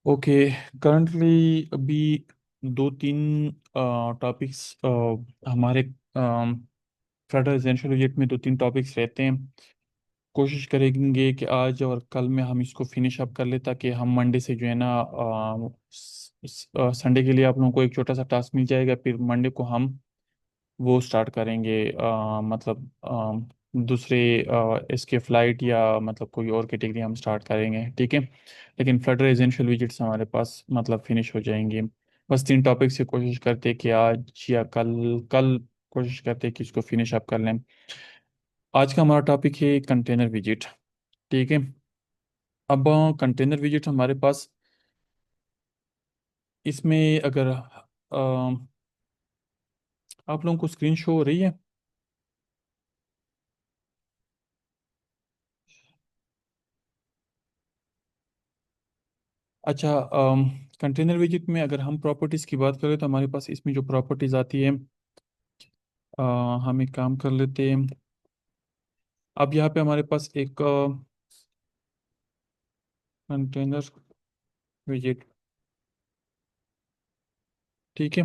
Okay. Currently अभी दो तीन टॉपिक्स हमारे फ्लड रेजिडेंशियल यूनिट में दो तीन टॉपिक्स रहते हैं। कोशिश करेंगे कि आज और कल में हम इसको फिनिश अप कर ले, ताकि हम मंडे से जो है ना संडे के लिए आप लोगों को एक छोटा सा टास्क मिल जाएगा। फिर मंडे को हम वो स्टार्ट करेंगे, मतलब दूसरे इसके फ्लाइट या मतलब कोई और कैटेगरी हम स्टार्ट करेंगे, ठीक है। लेकिन फ्लड एजेंशियल विजिट्स हमारे पास मतलब फिनिश हो जाएंगे। बस तीन टॉपिक से कोशिश करते हैं कि आज या कल कल कोशिश करते हैं कि इसको फिनिश अप कर लें। आज का हमारा टॉपिक है कंटेनर विजिट, ठीक है। अब कंटेनर विजिट हमारे पास इसमें अगर आप लोगों को स्क्रीन शो हो रही है। अच्छा, कंटेनर विजिट में अगर हम प्रॉपर्टीज़ की बात करें तो हमारे पास इसमें जो प्रॉपर्टीज़ आती है, अ, हम एक काम कर लेते हैं। अब यहाँ पे हमारे पास एक कंटेनर विजिट, ठीक है।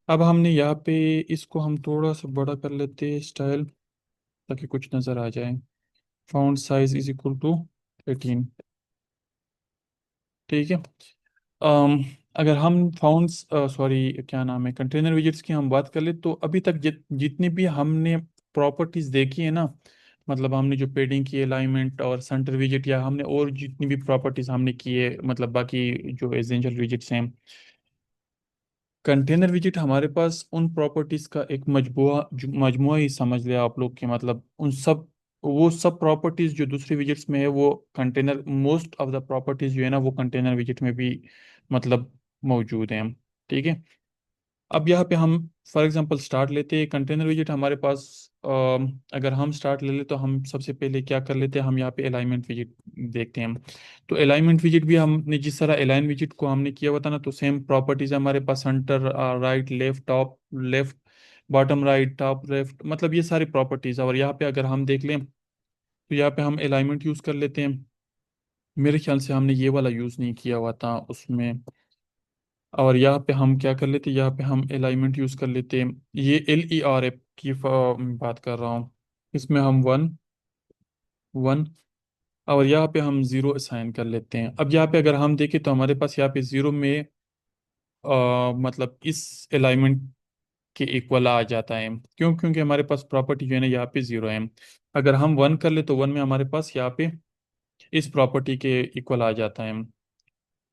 अब हमने यहाँ पे इसको हम थोड़ा सा बड़ा कर लेते हैं स्टाइल, ताकि कुछ नज़र आ जाए। Font size is equal to 18, ठीक है। अम, अगर हम फाउंड्स सॉरी क्या नाम है, कंटेनर विजिट्स की हम बात कर ले, तो अभी तक जितनी भी हमने प्रॉपर्टीज देखी है ना, मतलब हमने जो पेडिंग की, अलाइनमेंट और सेंटर विजिट, या हमने और जितनी भी प्रॉपर्टीज हमने की है, मतलब बाकी जो एसेंशियल विजिट्स हैं, कंटेनर विजिट हमारे पास उन प्रॉपर्टीज का एक मजमुआ ही समझ लिया आप लोग के, मतलब उन सब वो सब प्रॉपर्टीज जो दूसरी विजिट्स में है, वो container most of the properties जो है ना वो कंटेनर विजिट में भी मतलब मौजूद हैं, ठीक है। अब यहाँ पे हम फॉर एग्जांपल स्टार्ट लेते हैं कंटेनर विजिट हमारे पास। अगर हम स्टार्ट ले ले तो हम सबसे पहले क्या कर लेते हैं, हम यहाँ पे अलाइनमेंट विजिट देखते हैं। तो अलाइनमेंट विजिट भी हमने जिस तरह अलाइन विजिट को हमने किया हुआ था ना, तो सेम प्रॉपर्टीज हमारे पास, centre right left top left bottom right top left, मतलब ये सारी प्रॉपर्टीज। और यहाँ पे अगर हम देख लें तो यहाँ पे हम अलाइनमेंट यूज़ कर लेते हैं। मेरे ख्याल से हमने ये वाला यूज़ नहीं किया हुआ था उसमें। और यहाँ पे हम क्या कर लेते, यहाँ पे हम अलाइनमेंट यूज कर लेते हैं। ये LERF की बात कर रहा हूँ। इसमें हम वन वन, और यहाँ पे हम जीरो असाइन कर लेते हैं। अब यहाँ पे अगर हम देखें तो हमारे पास यहाँ पे जीरो में मतलब इस अलाइनमेंट के इक्वल आ जाता है। क्यों? क्योंकि हमारे पास प्रॉपर्टी जो है ना यहाँ पे जीरो है। अगर हम वन कर ले तो वन में हमारे पास यहाँ पे इस प्रॉपर्टी के इक्वल आ जाता है,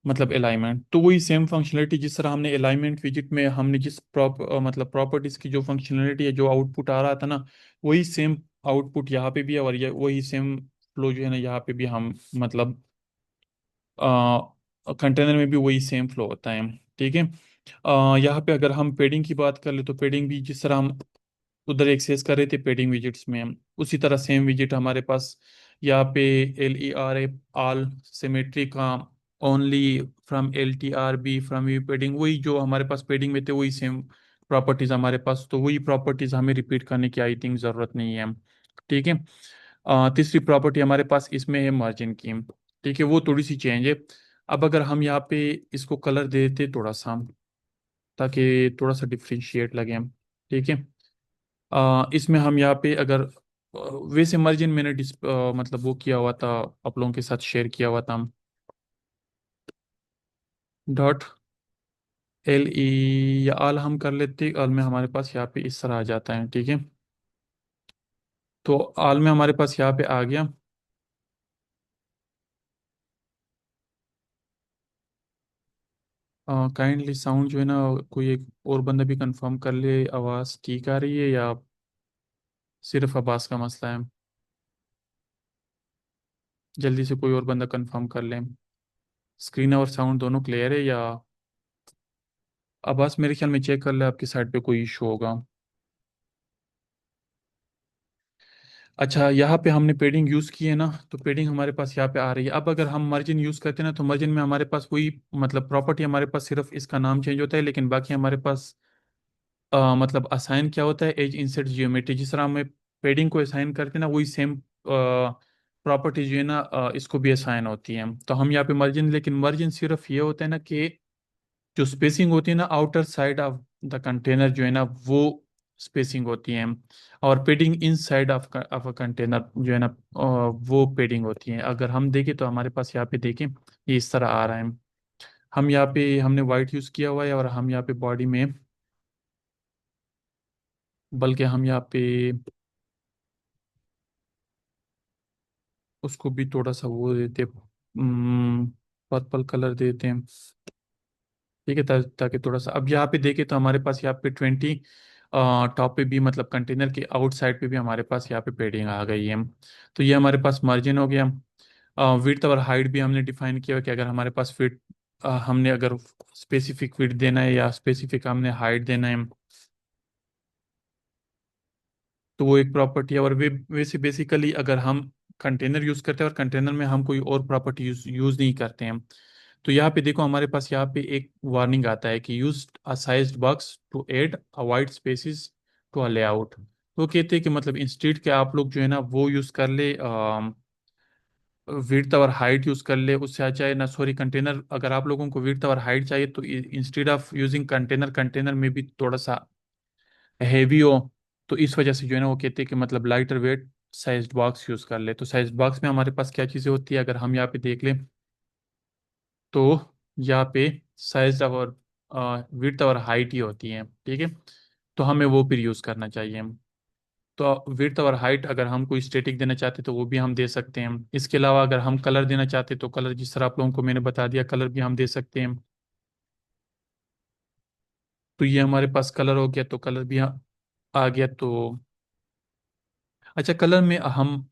मतलब अलाइनमेंट। तो वही सेम फंक्शनलिटी जिस तरह हमने अलाइनमेंट विजिट में हमने जिस मतलब प्रॉपर्टीज की जो फंक्शनलिटी है, जो आउटपुट आ रहा था ना, वही सेम आउटपुट यहाँ पे भी है। और ये वही सेम फ्लो जो है ना यहाँ पे भी हम मतलब कंटेनर में भी वही सेम फ्लो होता है, ठीक है। यहाँ पे अगर हम पेडिंग की बात कर ले तो पेडिंग भी जिस तरह हम उधर एक्सेस कर रहे थे पेडिंग विजिट्स में, उसी तरह सेम विजिट हमारे पास यहाँ पे LERA ऑल सिमेट्री का only from LTRB from you पेडिंग, वही जो हमारे पास पेडिंग में थे वही सेम प्रॉपर्टीज हमारे पास। तो वही प्रॉपर्टीज हमें रिपीट करने की आई थिंक ज़रूरत नहीं है, ठीक है। तीसरी प्रॉपर्टी हमारे पास इसमें है मार्जिन की, ठीक है। वो थोड़ी सी चेंज है। अब अगर हम यहाँ पे इसको कलर दे देते थोड़ा सा, ताकि थोड़ा सा डिफ्रेंशिएट लगे, ठीक है। इसमें हम यहाँ पे अगर वैसे मार्जिन मैंने मतलब वो किया हुआ था, आप लोगों के साथ शेयर किया हुआ था। डॉट LE या आल हम कर लेते, आल में हमारे पास यहाँ पे इस तरह आ जाता है, ठीक है। तो आल में हमारे पास यहाँ पे आ गया। काइंडली साउंड जो है ना, कोई एक और बंदा भी कंफर्म कर ले, आवाज़ ठीक आ रही है या सिर्फ आवाज़ का मसला है। जल्दी से कोई और बंदा कंफर्म कर ले, स्क्रीन और साउंड दोनों क्लियर है या। आवाज़ मेरे ख्याल में चेक कर ले, आपकी साइड पे कोई इशू होगा। अच्छा, यहाँ पे हमने पेडिंग यूज़ की है ना, तो पेडिंग हमारे पास यहाँ पे आ रही है। अब अगर हम मार्जिन यूज़ करते हैं ना, तो मार्जिन में हमारे पास वही मतलब प्रॉपर्टी, हमारे पास सिर्फ इसका नाम चेंज होता है, लेकिन बाकी हमारे पास मतलब असाइन क्या होता है, एज इंसर्ट जियोमेट्री। जिस तरह हमें पेडिंग को असाइन करते हैं ना, वही सेम प्रॉपर्टीज जो है ना इसको भी असाइन होती हैं। तो हम यहाँ पे मार्जिन, लेकिन मार्जिन सिर्फ ये होता है ना कि जो स्पेसिंग होती है ना outer side of the container जो है ना वो स्पेसिंग होती है, और पेडिंग इन side of of a container जो है ना वो पेडिंग होती है। अगर हम देखें तो हमारे पास यहाँ पे देखें ये इस तरह आ रहा है। हम यहाँ पे हमने वाइट यूज़ किया हुआ है, और हम यहाँ पे बॉडी में, बल्कि हम यहाँ पे उसको भी थोड़ा सा वो देते, पर्पल कलर देते हैं, ठीक है, ताकि थोड़ा सा, अब यहाँ पे देखें तो हमारे पास यहाँ पे 20 टॉप पे भी, मतलब कंटेनर के आउटसाइड पे भी हमारे पास यहाँ पे पेडिंग आ गई है। तो ये हमारे पास मार्जिन हो गया। विड्थ और हाइट भी हमने डिफाइन किया कि अगर हमारे पास फिट, हमने अगर स्पेसिफिक विड्थ देना है या स्पेसिफिक हमने हाइट देना है, तो वो एक प्रॉपर्टी है। और वे वैसे बेसिकली अगर हम कंटेनर यूज़ करते हैं और कंटेनर में हम कोई और प्रॉपर्टी यूज़ नहीं करते हैं, तो यहाँ पे देखो हमारे पास यहाँ पे एक वार्निंग आता है कि use a sized box to add a wide spaces to a layout. तो कहते हैं कि मतलब इंस्टेड के आप लोग जो है ना वो यूज़ कर ले, विड्थ और हाइट यूज़ कर ले, उससे अच्छा है ना, सॉरी, कंटेनर, अगर आप लोगों को विड्थ और हाइट चाहिए तो instead of using container, container में भी थोड़ा सा हैवी हो, तो इस वजह से जो है ना वो कहते हैं कि मतलब lighter weight sized box use कर ले। तो साइज्ड बॉक्स में हमारे पास क्या चीज़ें होती है, अगर हम यहाँ पे देख लें तो यहाँ पे साइज और विड्थ और हाइट ही होती है, ठीक है। तो हमें वो फिर यूज़ करना चाहिए। तो विड्थ और हाइट अगर हम कोई स्टेटिक देना चाहते तो वो भी हम दे सकते हैं। इसके अलावा अगर हम कलर देना चाहते तो कलर, जिस तरह आप लोगों को मैंने बता दिया, कलर भी हम दे सकते हैं। तो ये हमारे पास कलर हो गया, तो कलर भी आ गया। तो अच्छा, कलर में हम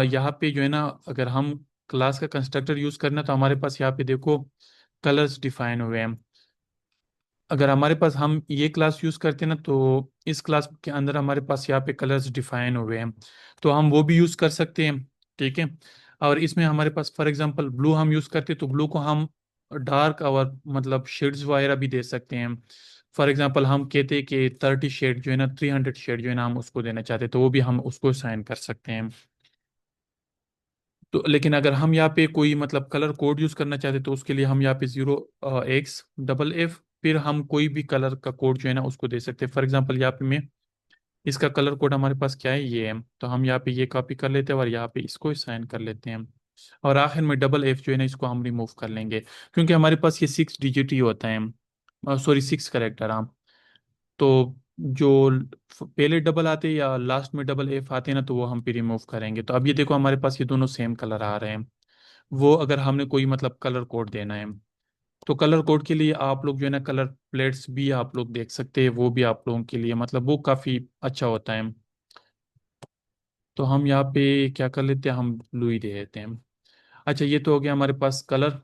यहाँ पे जो है ना, अगर हम क्लास का कंस्ट्रक्टर यूज़ करना तो हमारे पास यहाँ पे देखो कलर्स डिफाइन हुए हैं। अगर हमारे पास हम ये क्लास यूज करते हैं ना, तो इस क्लास के अंदर हमारे पास यहाँ पे कलर्स डिफाइन हुए हैं, तो हम वो भी यूज कर सकते हैं, ठीक है। और इसमें हमारे पास फॉर एग्जांपल ब्लू हम यूज करते हैं, तो ब्लू को हम डार्क और मतलब शेड्स वगैरह भी दे सकते हैं। फॉर एग्जांपल हम कहते हैं कि 30 शेड जो है ना, 300 शेड जो है ना हम उसको देना चाहते हैं, तो वो भी हम उसको साइन कर सकते हैं। तो लेकिन अगर हम यहाँ पे कोई मतलब कलर कोड यूज करना चाहते तो उसके लिए हम यहाँ पे 0x फिर हम कोई भी कलर का कोड जो है ना उसको दे सकते हैं। फॉर एग्जांपल यहाँ पे मैं, इसका कलर कोड हमारे पास क्या है, ये है, तो हम यहाँ पे ये कॉपी कर लेते हैं और यहाँ पे इसको साइन कर लेते हैं। और आखिर में F जो है ना इसको हम रिमूव कर लेंगे, क्योंकि हमारे पास ये 6 डिजिट ही होता है, सॉरी 6 करेक्टर, हाँ। तो जो पहले डबल आते हैं या लास्ट में F आते हैं ना, तो वो हम पे रिमूव करेंगे। तो अब ये देखो हमारे पास ये दोनों सेम कलर आ रहे हैं। वो अगर हमने कोई मतलब कलर कोड देना है, तो कलर कोड के लिए आप लोग जो है ना कलर प्लेट्स भी आप लोग देख सकते हैं, वो भी आप लोगों के लिए मतलब वो काफ़ी अच्छा होता है। तो हम यहाँ पे क्या कर लेते हैं, हम ब्लू ही दे देते हैं। अच्छा, ये तो हो गया हमारे पास कलर।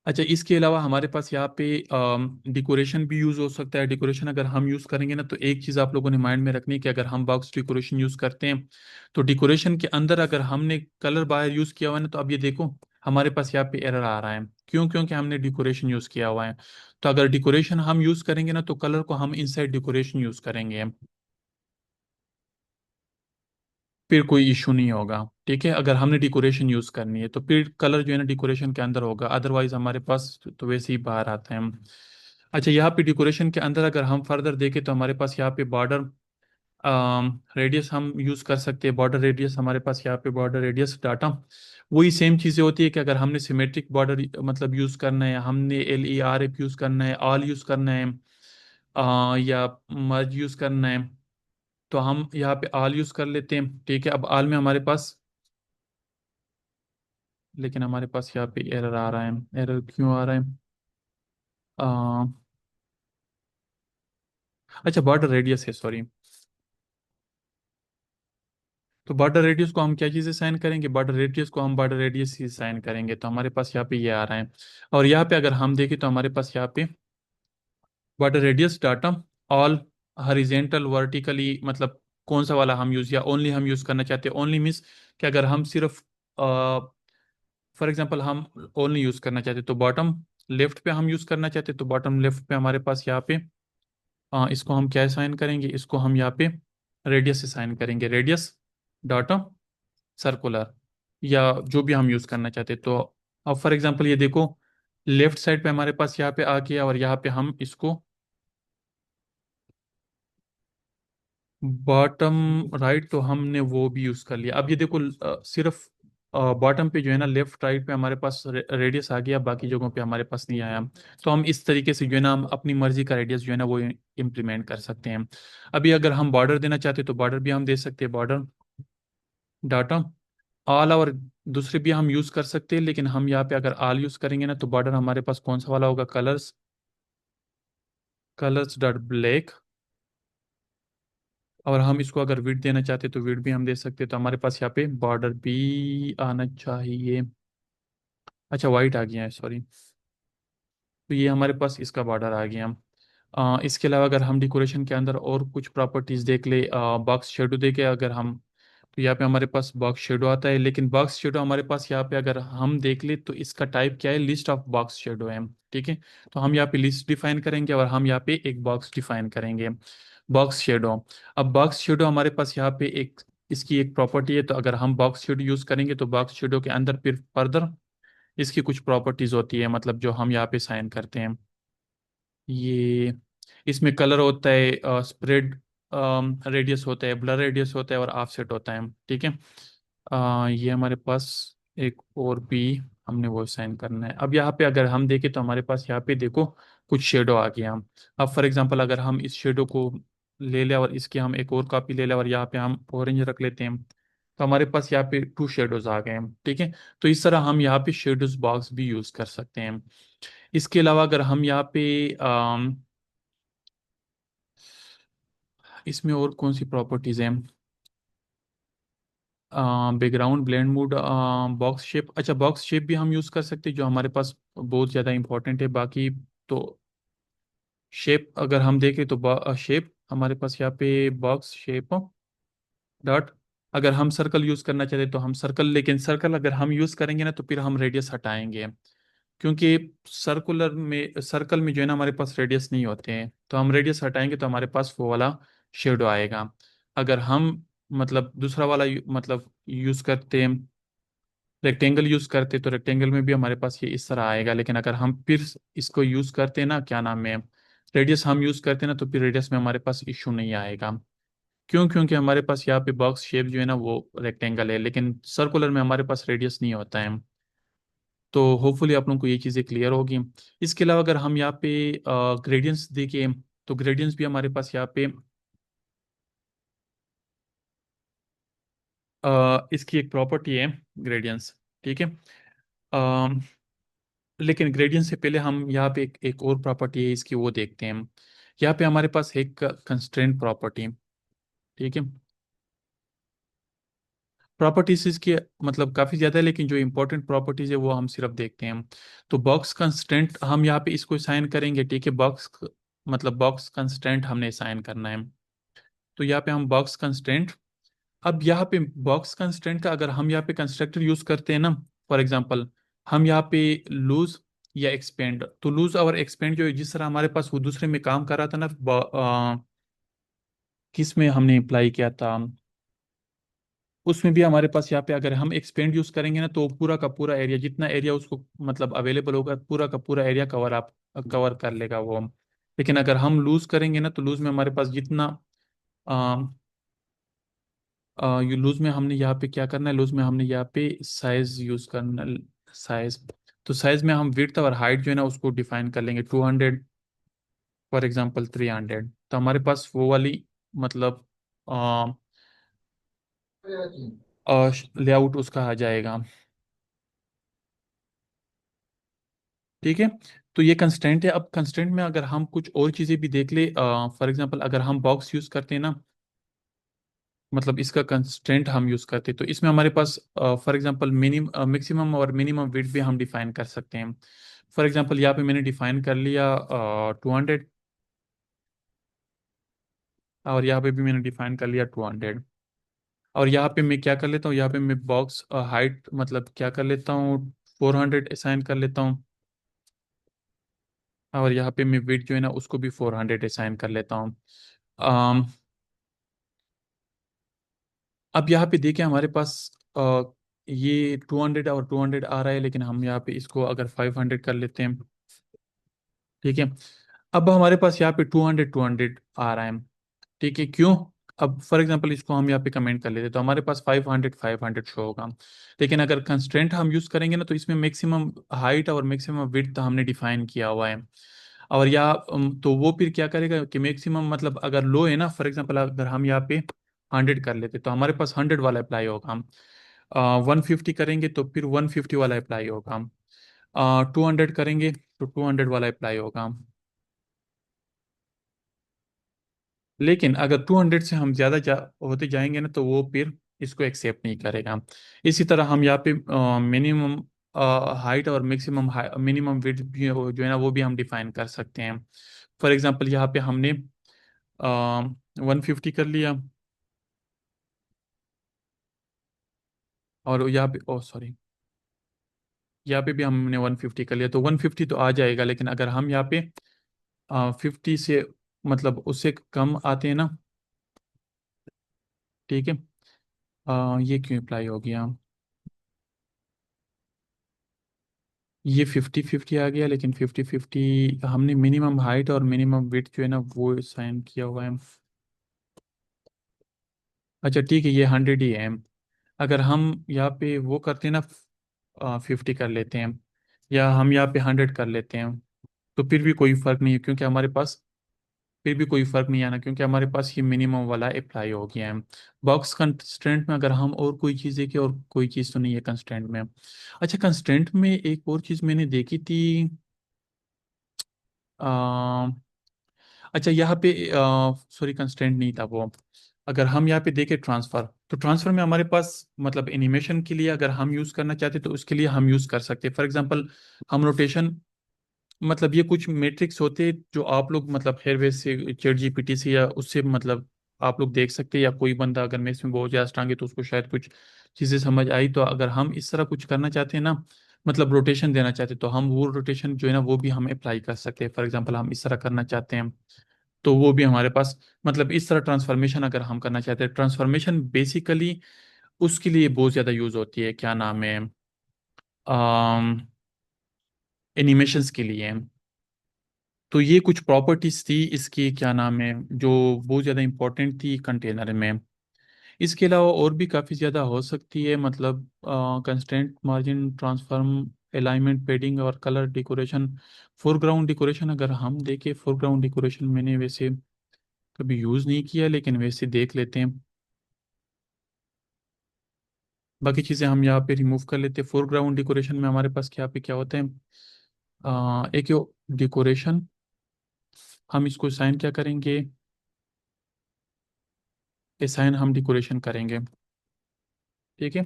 अच्छा, इसके अलावा हमारे पास यहाँ पे डेकोरेशन भी यूज़ हो सकता है। डेकोरेशन अगर हम यूज़ करेंगे ना, तो एक चीज़ आप लोगों ने माइंड में रखनी है कि अगर हम बॉक्स डेकोरेशन यूज़ करते हैं, तो डेकोरेशन के अंदर अगर हमने कलर बाहर यूज़ किया हुआ है ना, तो अब ये देखो हमारे पास यहाँ पे एरर आ रहा है। क्यों? क्योंकि हमने डेकोरेशन यूज़ किया हुआ है। तो अगर डेकोरेशन हम यूज़ करेंगे ना, तो कलर को हम इनसाइड डेकोरेशन यूज़ करेंगे, फिर कोई इशू नहीं होगा, ठीक है। अगर हमने डेकोरेशन यूज करनी है तो फिर कलर जो है ना डेकोरेशन के अंदर होगा, अदरवाइज हमारे पास तो वैसे ही बाहर आते हैं। अच्छा, यहाँ पे डेकोरेशन के अंदर अगर हम फर्दर देखें तो हमारे पास यहाँ पे बॉर्डर रेडियस हम यूज कर सकते हैं। बॉर्डर रेडियस हमारे पास यहाँ पे बॉर्डर रेडियस डाटा वही सेम चीज़ें होती है कि अगर हमने सिमेट्रिक बॉर्डर मतलब यूज करना है, हमने LERF यूज करना है, ऑल यूज करना है, या मर्ज यूज करना है, तो हम यहाँ पे ऑल यूज कर लेते हैं, ठीक है। अब ऑल में हमारे पास, लेकिन हमारे पास यहाँ पे एरर आ रहा है। एरर क्यों आ रहा है? आ, अच्छा, बॉर्डर रेडियस है, सॉरी। तो बॉर्डर रेडियस को हम क्या चीज़ें साइन करेंगे, बॉर्डर रेडियस को हम बॉर्डर रेडियस ही साइन करेंगे, तो हमारे पास यहाँ पे ये आ रहा है। और यहाँ पे अगर हम देखें तो हमारे पास यहाँ पे border radius data all, horizontal, vertically, मतलब कौन सा वाला हम यूज़, या ओनली हम यूज़ करना चाहते हैं। ओनली मीन्स कि अगर हम सिर्फ फॉर एग्जांपल हम ओनली यूज़ करना चाहते तो बॉटम लेफ्ट पे हम यूज़ करना चाहते तो बॉटम लेफ्ट पे हमारे पास यहाँ पे इसको हम क्या साइन करेंगे, इसको हम यहाँ पे रेडियस से साइन करेंगे, रेडियस डाटा सर्कुलर, या जो भी हम यूज़ करना चाहते तो। अब फॉर एग्जांपल ये देखो, लेफ्ट साइड पे हमारे पास यहाँ पे आ गया, और यहाँ पे हम इसको बॉटम राइट, तो हमने वो भी यूज़ कर लिया। अब ये देखो, सिर्फ बॉटम पे जो है ना, लेफ्ट राइट पे हमारे पास रेडियस आ गया, बाकी जगहों पे हमारे पास नहीं आया। तो हम इस तरीके से जो है ना, हम अपनी मर्जी का रेडियस जो है ना वो इम्प्लीमेंट कर सकते हैं। अभी अगर हम बॉर्डर देना चाहते हैं तो बॉर्डर भी हम दे सकते हैं, बॉर्डर डाटा ऑल, और दूसरे भी हम यूज़ कर सकते हैं, लेकिन हम यहाँ पे अगर ऑल यूज़ करेंगे ना, तो बॉर्डर हमारे पास कौन सा वाला होगा, कलर्स, कलर्स डॉट ब्लैक। और हम इसको अगर विड्थ देना चाहते तो विड्थ भी हम दे सकते हैं, तो हमारे पास यहाँ पे बॉर्डर भी आना चाहिए। अच्छा, वाइट आ गया है, सॉरी। तो ये हमारे पास इसका बॉर्डर आ गया। इसके अलावा अगर हम डेकोरेशन के अंदर और कुछ प्रॉपर्टीज देख ले, बॉक्स शेडो देखे अगर हम, तो यहाँ पे हमारे पास बॉक्स शेडो आता है, लेकिन बॉक्स शेडो हमारे पास यहाँ पे अगर हम देख ले तो इसका टाइप क्या है, लिस्ट ऑफ बॉक्स शेडो है। ठीक है, तो हम यहाँ पे लिस्ट डिफाइन करेंगे, और हम यहाँ पे एक बॉक्स डिफाइन करेंगे, बॉक्स शेडो। अब बॉक्स शेडो हमारे पास यहाँ पे एक, इसकी एक प्रॉपर्टी है, तो अगर हम बॉक्स शेडो यूज करेंगे तो बॉक्स शेडो के अंदर फिर फर्दर इसकी कुछ प्रॉपर्टीज होती है, मतलब जो हम यहाँ पे साइन करते हैं। ये इसमें कलर होता है, स्प्रेड रेडियस होता है, ब्लर रेडियस होता है, और ऑफसेट होता है। ठीक है, ये हमारे पास एक और भी हमने वो साइन करना है। अब यहाँ पे अगर हम देखें तो हमारे पास यहाँ पे देखो कुछ शेडो आ गया। अब फॉर एग्जांपल अगर हम इस शेडो को ले लें और इसकी हम एक और कॉपी ले लें, और यहाँ पे हम ऑरेंज रख लेते हैं, तो हमारे पास यहाँ पे टू शेडोज आ गए हैं। ठीक है, तो इस तरह हम यहाँ पे शेडोज बॉक्स भी यूज कर सकते हैं। इसके अलावा अगर हम यहाँ पे इसमें और कौन सी प्रॉपर्टीज हैं, background, blend mood, box shape. अच्छा, बॉक्स शेप भी हम यूज़ कर सकते हैं, जो हमारे पास बहुत ज़्यादा इंपॉर्टेंट है। बाकी तो शेप अगर हम देखें तो शेप हमारे पास यहाँ पे बॉक्स शेप डॉट, अगर हम सर्कल यूज़ करना चाहते तो हम सर्कल, लेकिन सर्कल अगर हम यूज़ करेंगे ना तो फिर हम रेडियस हटाएंगे, क्योंकि सर्कल में जो है ना हमारे पास रेडियस नहीं होते हैं, तो हम रेडियस हटाएंगे तो हमारे पास वो वाला शेडो आएगा। अगर हम मतलब दूसरा वाला मतलब यूज करते हैं, रेक्टेंगल यूज करते तो रेक्टेंगल में भी हमारे पास ये इस तरह आएगा, लेकिन अगर हम फिर इसको यूज करते हैं ना, क्या नाम है, रेडियस हम यूज करते हैं ना, तो फिर रेडियस में हमारे पास इशू नहीं आएगा। क्यों? क्योंकि हमारे पास यहाँ पे बॉक्स शेप जो है ना वो रेक्टेंगल है, लेकिन सर्कुलर में हमारे पास रेडियस नहीं होता है। तो होपफुली आप लोगों को ये चीज़ें क्लियर होगी। इसके अलावा अगर हम यहाँ पे ग्रेडियंट्स देखें, तो ग्रेडियंट्स भी हमारे पास यहाँ पे इसकी एक प्रॉपर्टी है, ग्रेडियंट्स। ठीक है, अम, लेकिन ग्रेडियंट से पहले हम यहाँ पे एक और प्रॉपर्टी है इसकी, वो देखते हैं। यहाँ पे हमारे पास एक कंस्ट्रेंट प्रॉपर्टी। ठीक है, प्रॉपर्टीज इसकी मतलब काफ़ी ज़्यादा है, लेकिन जो इंपॉर्टेंट प्रॉपर्टीज है वो हम सिर्फ देखते हैं। तो बॉक्स कंस्ट्रेंट हम यहाँ पे इसको साइन करेंगे। ठीक है, बॉक्स मतलब बॉक्स कंस्ट्रेंट हमने साइन करना है, तो यहाँ पे हम बॉक्स कंस्ट्रेंट। अब यहाँ पे बॉक्स कंस्ट्रेंट का अगर हम यहाँ पे कंस्ट्रक्टर यूज करते हैं ना, फॉर एग्जांपल हम यहाँ पे लूज या एक्सपेंड, तो लूज और एक्सपेंड जो है, जिस तरह हमारे पास वो दूसरे में काम कर रहा था ना, किस में हमने अप्लाई किया था, उसमें भी हमारे पास यहाँ पे अगर हम एक्सपेंड यूज करेंगे ना, तो पूरा का पूरा एरिया, जितना एरिया उसको मतलब अवेलेबल होगा, पूरा का पूरा एरिया कवर कर लेगा वो। लेकिन अगर हम लूज करेंगे ना, तो लूज में हमारे पास जितना ये लूज में हमने यहाँ पे क्या करना है, लूज में हमने यहाँ पे साइज यूज करना, साइज। तो साइज में हम विड्थ और हाइट जो है ना उसको डिफाइन कर लेंगे, 200 फॉर एग्जांपल 300, तो हमारे पास वो वाली मतलब लेआउट उसका आ जाएगा। ठीक है, तो ये कंस्टेंट है। अब कंस्टेंट में अगर हम कुछ और चीज़ें भी देख ले, फॉर एग्जांपल अगर हम बॉक्स यूज करते हैं ना, मतलब इसका कंस्ट्रेंट हम यूज करते हैं, तो इसमें हमारे पास फॉर एग्जांपल मैक्सिमम और मिनिमम वेट भी हम डिफाइन कर सकते हैं। फॉर एग्जांपल यहाँ पे मैंने डिफाइन कर लिया 200, और यहाँ पे भी मैंने डिफाइन कर लिया 200। और यहाँ पे मैं क्या कर लेता हूँ, यहाँ पे मैं बॉक्स हाइट मतलब क्या कर लेता हूँ, 400 असाइन कर लेता हूँ, और यहाँ पे मैं वेट जो है ना उसको भी 400 असाइन कर लेता हूँ। अम, अब यहाँ पे देखें हमारे पास ये 200 और 200 आ रहा है, लेकिन हम यहाँ पे इसको अगर 500 कर लेते हैं, ठीक है। अब हमारे पास यहाँ पे 200 आ रहा है, ठीक है, क्यों? अब फॉर एग्जांपल इसको हम यहाँ पे कमेंट कर लेते तो हमारे पास 500 शो होगा। लेकिन अगर कंस्ट्रेंट हम यूज करेंगे ना, तो इसमें मैक्सिमम हाइट और मैक्सिमम विड्थ हमने डिफाइन किया हुआ है। और या तो वो फिर क्या करेगा कि मैक्सिमम मतलब अगर लो है ना, फॉर एग्जांपल अगर हम यहाँ पे 100 कर लेते तो हमारे पास 100 वाला अप्लाई होगा। हम 150 करेंगे तो फिर 150 वाला अप्लाई होगा। 200 करेंगे तो 200 वाला अप्लाई होगा। लेकिन अगर 200 से हम ज़्यादा होते जाएंगे ना, तो वो फिर इसको एक्सेप्ट नहीं करेगा। इसी तरह हम यहाँ पे मिनिमम हाइट और मैक्सिमम मिनिमम विड्थ भी जो है ना, वो भी हम डिफाइन कर सकते हैं। फॉर एग्जांपल यहाँ पे हमने 150 कर लिया, और यहाँ पे ओ सॉरी, यहाँ पे भी हमने 150 कर लिया, तो 150 तो आ जाएगा। लेकिन अगर हम यहाँ पे 50 से मतलब उससे कम आते हैं ना, ठीक है। ये क्यों अप्लाई हो गया? ये 50-50 आ गया, लेकिन 50-50 हमने मिनिमम हाइट और मिनिमम वेट जो है ना वो साइन किया हुआ है। अच्छा ठीक है, ये 100 ही है। अगर हम यहाँ पे वो करते हैं ना, 50 कर लेते हैं, या हम यहाँ पे 100 कर लेते हैं, तो फिर भी कोई फर्क नहीं है, क्योंकि हमारे पास फिर भी कोई फर्क नहीं आना, क्योंकि हमारे पास ये मिनिमम वाला अप्लाई हो गया है। बॉक्स कंस्ट्रेंट में अगर हम और कोई चीज़ देखिए, और कोई चीज़ तो नहीं है कंस्ट्रेंट में। अच्छा, कंस्ट्रेंट में एक और चीज़ मैंने देखी थी। अच्छा यहाँ पे सॉरी, कंस्ट्रेंट नहीं था वो। अगर हम यहाँ पे देखें ट्रांसफर, तो ट्रांसफर में हमारे पास मतलब एनिमेशन के लिए अगर हम यूज़ करना चाहते तो उसके लिए हम यूज़ कर सकते हैं। फॉर एग्जांपल हम रोटेशन, मतलब ये कुछ मैट्रिक्स होते हैं जो आप लोग मतलब हेयरवेस से, चैट जीपीटी से या उससे मतलब आप लोग देख सकते हैं, या कोई बंदा अगर मैं इसमें बहुत ज़्यादा स्ट्रांग है तो उसको शायद कुछ चीज़ें समझ आई। तो अगर हम इस तरह कुछ करना चाहते हैं ना, मतलब रोटेशन देना चाहते हैं, तो हम वो रोटेशन जो है ना वो भी हम अप्लाई कर सकते हैं। फॉर एग्जाम्पल हम इस तरह करना चाहते हैं, तो वो भी हमारे पास मतलब इस तरह ट्रांसफॉर्मेशन अगर हम करना चाहते हैं। ट्रांसफॉर्मेशन बेसिकली उसके लिए बहुत ज़्यादा यूज़ होती है, क्या नाम है, एनिमेशंस के लिए। तो ये कुछ प्रॉपर्टीज थी इसकी, क्या नाम है, जो बहुत ज़्यादा इंपॉर्टेंट थी कंटेनर में। इसके अलावा और भी काफ़ी ज़्यादा हो सकती है, मतलब कंस्ट्रेंट, मार्जिन, ट्रांसफॉर्म, अलाइनमेंट, पेडिंग और कलर डेकोरेशन। फोरग्राउंड डेकोरेशन अगर हम देखें, फोरग्राउंड डेकोरेशन मैंने वैसे कभी यूज़ नहीं किया, लेकिन वैसे देख लेते हैं। बाकी चीज़ें हम यहाँ पे रिमूव कर लेते हैं। फोरग्राउंड डेकोरेशन में हमारे पास क्या पे क्या होता है, एक डेकोरेशन, हम इसको साइन क्या करेंगे, साइन हम डेकोरेशन करेंगे, ठीक है।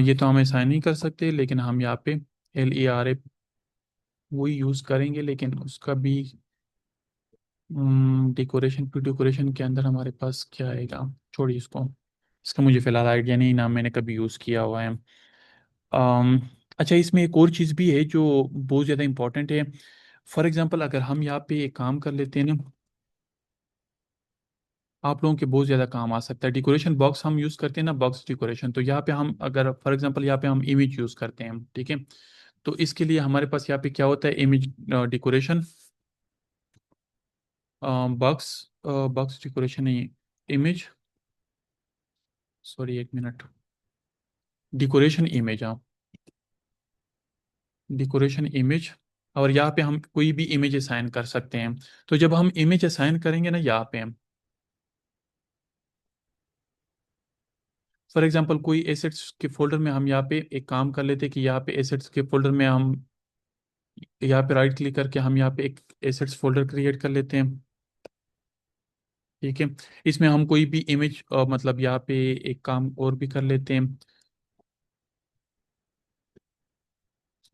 ये तो हम असाइन नहीं कर सकते, लेकिन हम यहाँ पे LERA वही यूज़ करेंगे, लेकिन उसका भी डेकोरेशन टू डेकोरेशन के अंदर हमारे पास क्या आएगा, छोड़िए इसको। इसका मुझे फ़िलहाल आइडिया नहीं, ना मैंने कभी यूज़ किया हुआ है। अम, अच्छा, इसमें एक और चीज़ भी है जो बहुत ज़्यादा इंपॉर्टेंट है। फॉर एग्जांपल अगर हम यहाँ पे एक काम कर लेते हैं ना, आप लोगों के बहुत ज़्यादा काम आ सकता है। डेकोरेशन बॉक्स हम यूज़ करते हैं ना, बॉक्स डेकोरेशन, तो यहाँ पे हम अगर फॉर एग्जांपल यहाँ पे हम इमेज यूज़ करते हैं, ठीक है। तो इसके लिए हमारे पास यहाँ पे क्या होता है, image decoration, box box decoration नहीं, इमेज, सॉरी एक मिनट, डेकोरेशन इमेज, हाँ, डेकोरेशन इमेज। और यहाँ पे हम कोई भी इमेज असाइन कर सकते हैं। तो जब हम इमेज असाइन करेंगे ना यहाँ पे, फॉर एग्जांपल कोई एसेट्स के फोल्डर में हम यहाँ पे एक काम कर लेते हैं कि यहाँ पे एसेट्स के फोल्डर में हम यहाँ पे राइट क्लिक करके हम यहाँ पे एक एसेट्स फोल्डर क्रिएट कर लेते हैं, ठीक है। इसमें हम कोई भी इमेज मतलब यहाँ पे एक काम और भी कर लेते हैं,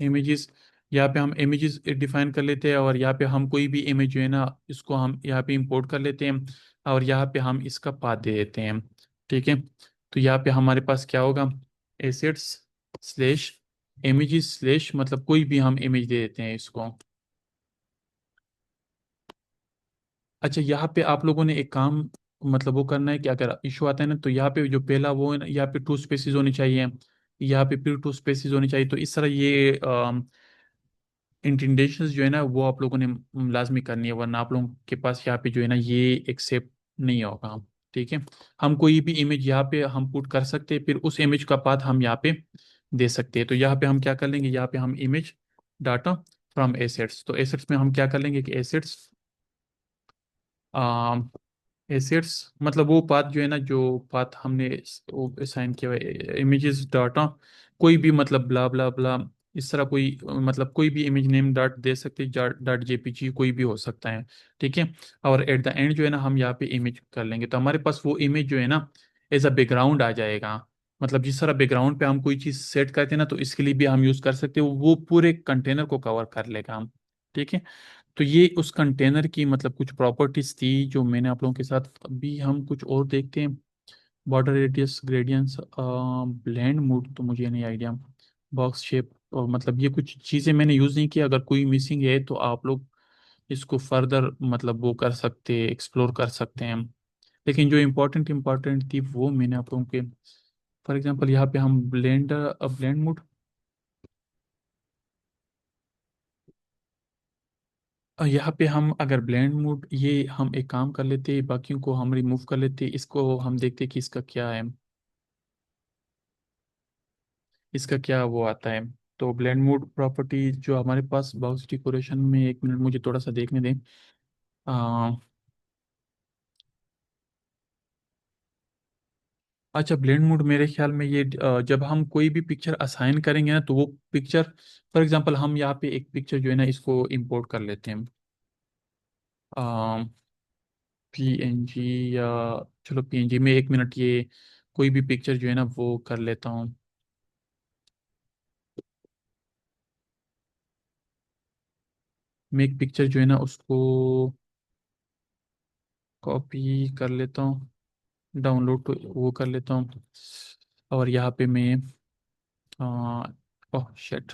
इमेजेस। यहाँ पे हम इमेजेस डिफाइन कर लेते हैं, और यहाँ पे हम कोई भी इमेज जो है ना इसको हम यहाँ पे इंपोर्ट कर लेते हैं, और यहाँ पे हम इसका पाथ दे देते हैं, ठीक है। तो यहाँ पे हमारे पास क्या होगा, एसेट्स स्लैश इमेजेस स्लैश, मतलब कोई भी हम इमेज दे देते हैं इसको। अच्छा, यहाँ पे आप लोगों ने एक काम मतलब वो करना है कि अगर इशू आता है ना, तो यहाँ पे जो पहला वो है ना, यहाँ पे टू स्पेसिस होनी चाहिए, यहाँ पे फिर टू स्पेसिस होनी चाहिए। तो इस तरह ये इंटेंशंस जो है ना वो आप लोगों ने लाजमी करनी है, वरना आप लोगों के पास यहाँ पे जो है ना ये एक्सेप्ट नहीं होगा। ठीक है। हम कोई भी इमेज यहाँ पे हम पुट कर सकते हैं, फिर उस इमेज का पाथ हम यहाँ पे दे सकते हैं। तो यहाँ पे हम क्या कर लेंगे, यहाँ पे हम इमेज डाटा फ्रॉम एसेट्स, तो एसेट्स में हम क्या कर लेंगे कि एसेट्स एसेट्स मतलब वो पाथ जो है ना, जो पाथ हमने वो असाइन किया हुआ है, इमेजेस डाटा कोई भी मतलब ब्ला ब्ला ब्ला, इस तरह कोई मतलब कोई भी इमेज नेम डॉट दे सकते हैं, डॉट जेपीजी कोई भी हो सकता है। ठीक है। और एट द एंड जो है ना हम यहाँ पे इमेज कर लेंगे, तो हमारे पास वो इमेज जो है ना एज अ बैकग्राउंड आ जाएगा। मतलब जिस तरह बैकग्राउंड पे हम कोई चीज़ सेट करते हैं ना, तो इसके लिए भी हम यूज़ कर सकते हैं, वो पूरे कंटेनर को कवर कर लेगा हम। ठीक है। तो ये उस कंटेनर की मतलब कुछ प्रॉपर्टीज थी जो मैंने आप लोगों के साथ, अभी हम कुछ और देखते हैं। Border radius, gradients, blend mood तो मुझे नहीं आइडिया, बॉक्स शेप, और मतलब ये कुछ चीज़ें मैंने यूज़ नहीं की। अगर कोई मिसिंग है तो आप लोग इसको फर्दर मतलब वो कर सकते हैं, एक्सप्लोर कर सकते हैं। लेकिन जो इम्पोर्टेंट इम्पोर्टेंट थी वो मैंने आप लोगों के, फॉर एग्जांपल यहाँ पे हम ब्लेंड मूड, यहाँ पे हम अगर ब्लेंड मूड ये हम एक काम कर लेते, बाकियों को हम रिमूव कर लेते, इसको हम देखते कि इसका क्या है, इसका क्या वो आता है। तो ब्लेंड मूड प्रॉपर्टी जो हमारे पास बॉक्स डेकोरेशन में, एक मिनट मुझे थोड़ा सा देखने दें। आ, अच्छा, ब्लेंड मूड मेरे ख्याल में ये जब हम कोई भी पिक्चर असाइन करेंगे ना, तो वो पिक्चर, फॉर एग्जांपल हम यहाँ पे एक पिक्चर जो है ना इसको इंपोर्ट कर लेते हैं, पीएनजी, या चलो पीएनजी में, एक मिनट, ये कोई भी पिक्चर जो है ना वो कर लेता हूँ। मैं एक पिक्चर जो है ना उसको कॉपी कर लेता हूँ, डाउनलोड तो वो कर लेता हूँ, और यहाँ पे मैं ओह शिट,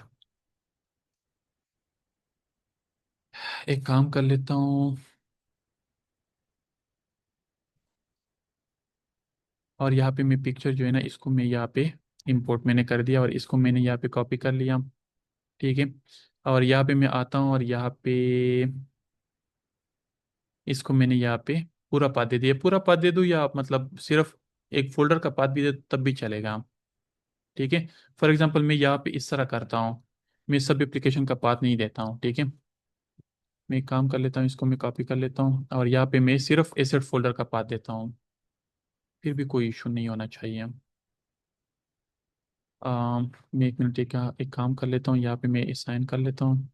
एक काम कर लेता हूँ, और यहाँ पे मैं पिक्चर जो है ना इसको मैं यहाँ पे इंपोर्ट मैंने कर दिया, और इसको मैंने यहाँ पे कॉपी कर लिया। ठीक है। और यहाँ पे मैं आता हूँ, और यहाँ पे इसको मैंने यहाँ पे पूरा पाथ दे दिया, पूरा पाथ दे दूँ या मतलब सिर्फ एक फोल्डर का पाथ भी दे तब भी चलेगा। ठीक है। फॉर एग्जांपल मैं यहाँ पे इस तरह करता हूँ, मैं सब एप्लीकेशन का पाथ नहीं देता हूँ। ठीक है। मैं एक काम कर लेता हूँ, इसको मैं कॉपी कर लेता हूँ, और यहाँ पे मैं सिर्फ एसेट फोल्डर का पाथ देता हूँ, फिर भी कोई इशू नहीं होना चाहिए। मैं एक मिनट एक काम कर लेता हूँ, यहाँ पे मैं साइन कर लेता हूँ,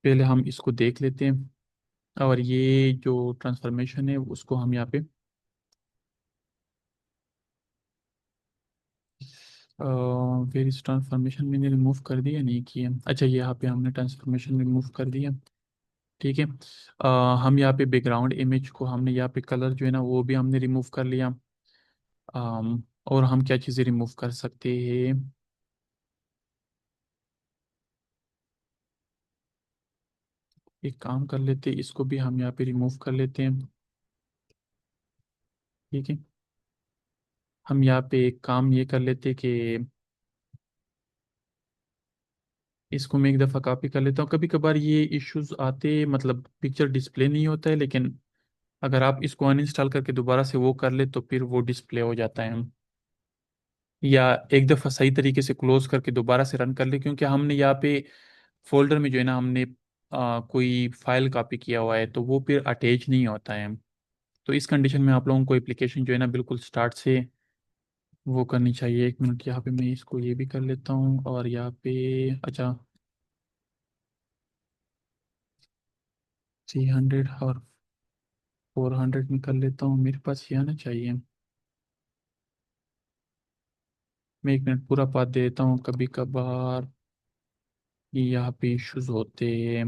पहले हम इसको देख लेते हैं। और ये जो ट्रांसफॉर्मेशन है उसको हम यहाँ पे फिर इस ट्रांसफॉर्मेशन मैंने रिमूव कर दिया नहीं किया, अच्छा ये यहाँ पे हमने ट्रांसफॉर्मेशन रिमूव कर दिया। ठीक है। हम यहाँ पे बैकग्राउंड इमेज को हमने यहाँ पे कलर जो है ना वो भी हमने रिमूव कर लिया। और हम क्या चीज़ें रिमूव कर सकते हैं, एक काम कर लेते हैं, इसको भी हम यहाँ पे रिमूव कर लेते हैं। ठीक है। हम यहाँ पे एक काम ये कर लेते कि इसको मैं एक दफ़ा कॉपी कर लेता हूँ। कभी कभार ये इश्यूज आते, मतलब पिक्चर डिस्प्ले नहीं होता है, लेकिन अगर आप इसको अनइंस्टॉल करके दोबारा से वो कर ले तो फिर वो डिस्प्ले हो जाता है। या एक दफ़ा सही तरीके से क्लोज करके दोबारा से रन कर ले, क्योंकि हमने यहाँ पे फोल्डर में जो है ना हमने कोई फाइल कॉपी किया हुआ है, तो वो फिर अटैच नहीं होता है। तो इस कंडीशन में आप लोगों को एप्लीकेशन जो है ना बिल्कुल स्टार्ट से वो करनी चाहिए। एक मिनट, यहाँ पे मैं इसको ये भी कर लेता हूँ, और यहाँ पे अच्छा 300 और 400 में कर लेता हूँ, मेरे पास ये आना चाहिए। मैं एक मिनट पूरा पाथ दे देता हूँ, कभी कभार ये यहाँ पे इश्यूज होते हैं।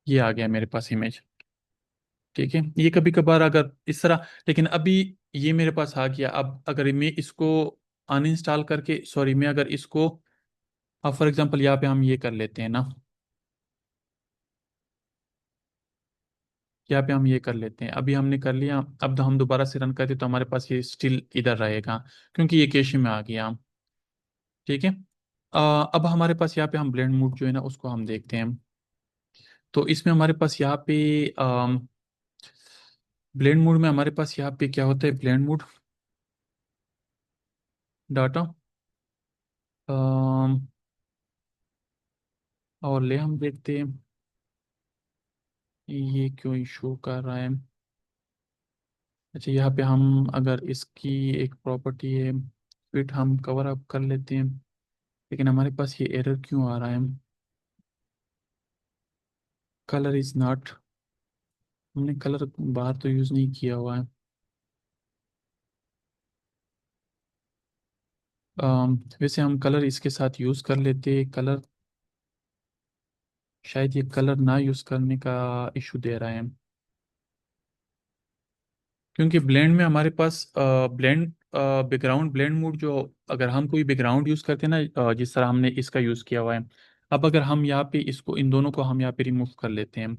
ये आ गया मेरे पास इमेज। ठीक है। ये कभी कभार अगर इस तरह, लेकिन अभी ये मेरे पास आ गया। अब अगर मैं इसको अनइंस्टॉल करके, सॉरी, मैं अगर इसको, अब फॉर एग्जांपल यहाँ पे हम ये कर लेते हैं ना, यहाँ पे हम ये कर लेते हैं, अभी हमने कर लिया। अब हम दोबारा से रन करते तो हमारे पास ये स्टिल इधर रहेगा, क्योंकि ये कैशे में आ गया। ठीक है। अब हमारे पास यहाँ पे हम ब्लेंड मोड जो है ना उसको हम देखते हैं। तो इसमें हमारे पास यहाँ पे ब्लेंड मोड में हमारे पास यहाँ पे क्या होता है, ब्लेंड मोड डाटा और ले हम देखते हैं ये क्यों इशू कर रहा है। अच्छा, यहाँ पे हम अगर इसकी एक प्रॉपर्टी है फिट हम कवर अप कर लेते हैं, लेकिन हमारे पास ये एरर क्यों आ रहा है। कलर इज नॉट, हमने कलर बाहर तो यूज़ नहीं किया हुआ है। वैसे हम कलर इसके साथ यूज़ कर लेते, कलर शायद ये कलर ना यूज़ करने का इशू दे रहा है, क्योंकि ब्लेंड में हमारे पास ब्लेंड बैकग्राउंड ब्लेंड मोड जो, अगर हम कोई बैकग्राउंड यूज़ करते हैं ना, जिस तरह हमने इसका यूज़ किया हुआ है। अब अगर हम यहाँ पे इसको इन दोनों को हम यहाँ पे रिमूव कर लेते हैं।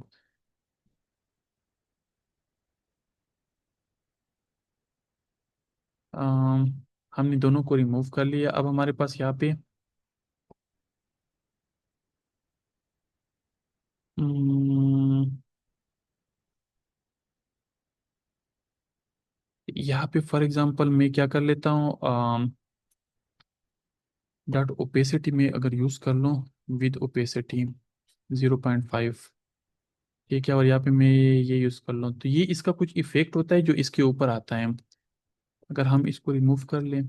अम, हमने दोनों को रिमूव कर लिया। अब हमारे पास यहाँ पे अम, यहाँ पे फॉर एग्जांपल मैं क्या कर लेता हूँ, डॉट ओपेसिटी में अगर यूज़ कर लो, विद ओपेसिटी 0.5। ठीक है, और यहाँ पे मैं ये यूज़ कर लूँ तो ये इसका कुछ इफेक्ट होता है जो इसके ऊपर आता है। अगर हम इसको रिमूव कर लें,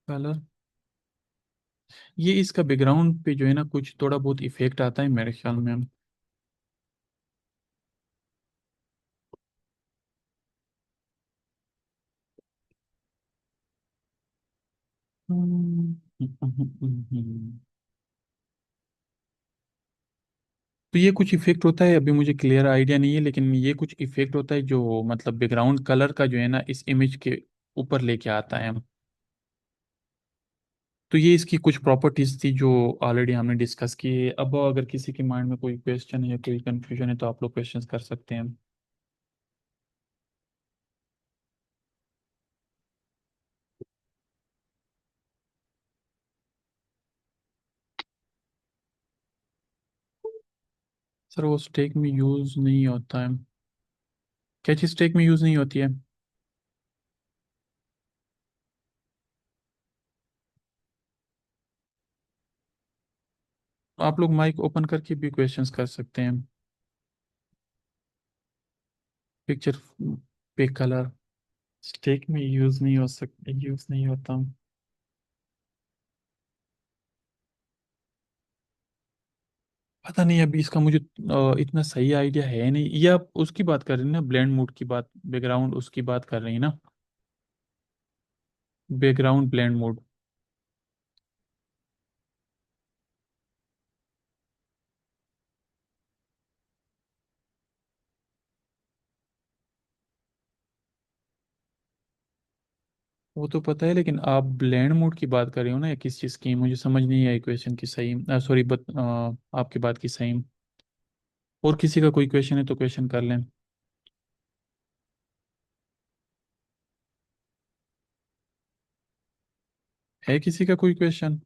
कलर, ये इसका बैकग्राउंड पे जो है ना कुछ थोड़ा बहुत इफेक्ट आता है मेरे ख्याल में। हम्म, तो ये कुछ इफेक्ट होता है, अभी मुझे क्लियर आइडिया नहीं है, लेकिन ये कुछ इफेक्ट होता है जो मतलब बैकग्राउंड कलर का जो है ना इस इमेज के ऊपर लेके आता है। तो ये इसकी कुछ प्रॉपर्टीज थी जो ऑलरेडी हमने डिस्कस की है। अब अगर किसी के माइंड में कोई क्वेश्चन है, कोई कंफ्यूजन है, तो आप लोग क्वेश्चंस कर सकते हैं। सर वो स्टेक में यूज़ नहीं होता है। क्या चीज़ स्टेक में यूज़ नहीं होती है? आप लोग माइक ओपन करके भी क्वेश्चंस कर सकते हैं। पिक्चर पे कलर स्टेक में यूज़ नहीं हो सकता, यूज़ नहीं होता। पता नहीं, अभी इसका मुझे इतना सही आइडिया है नहीं। ये आप उसकी बात कर रहे हैं ना, ब्लेंड मोड की बात, बैकग्राउंड उसकी बात कर रही है ना, बैकग्राउंड ब्लेंड मोड। वो तो पता है, लेकिन आप ब्लेंड मोड की बात कर रहे हो ना या किस चीज़ की, मुझे समझ नहीं आई क्वेश्चन की सही, सॉरी बट आपकी बात की सही। और किसी का कोई क्वेश्चन है तो क्वेश्चन कर लें। है किसी का कोई क्वेश्चन?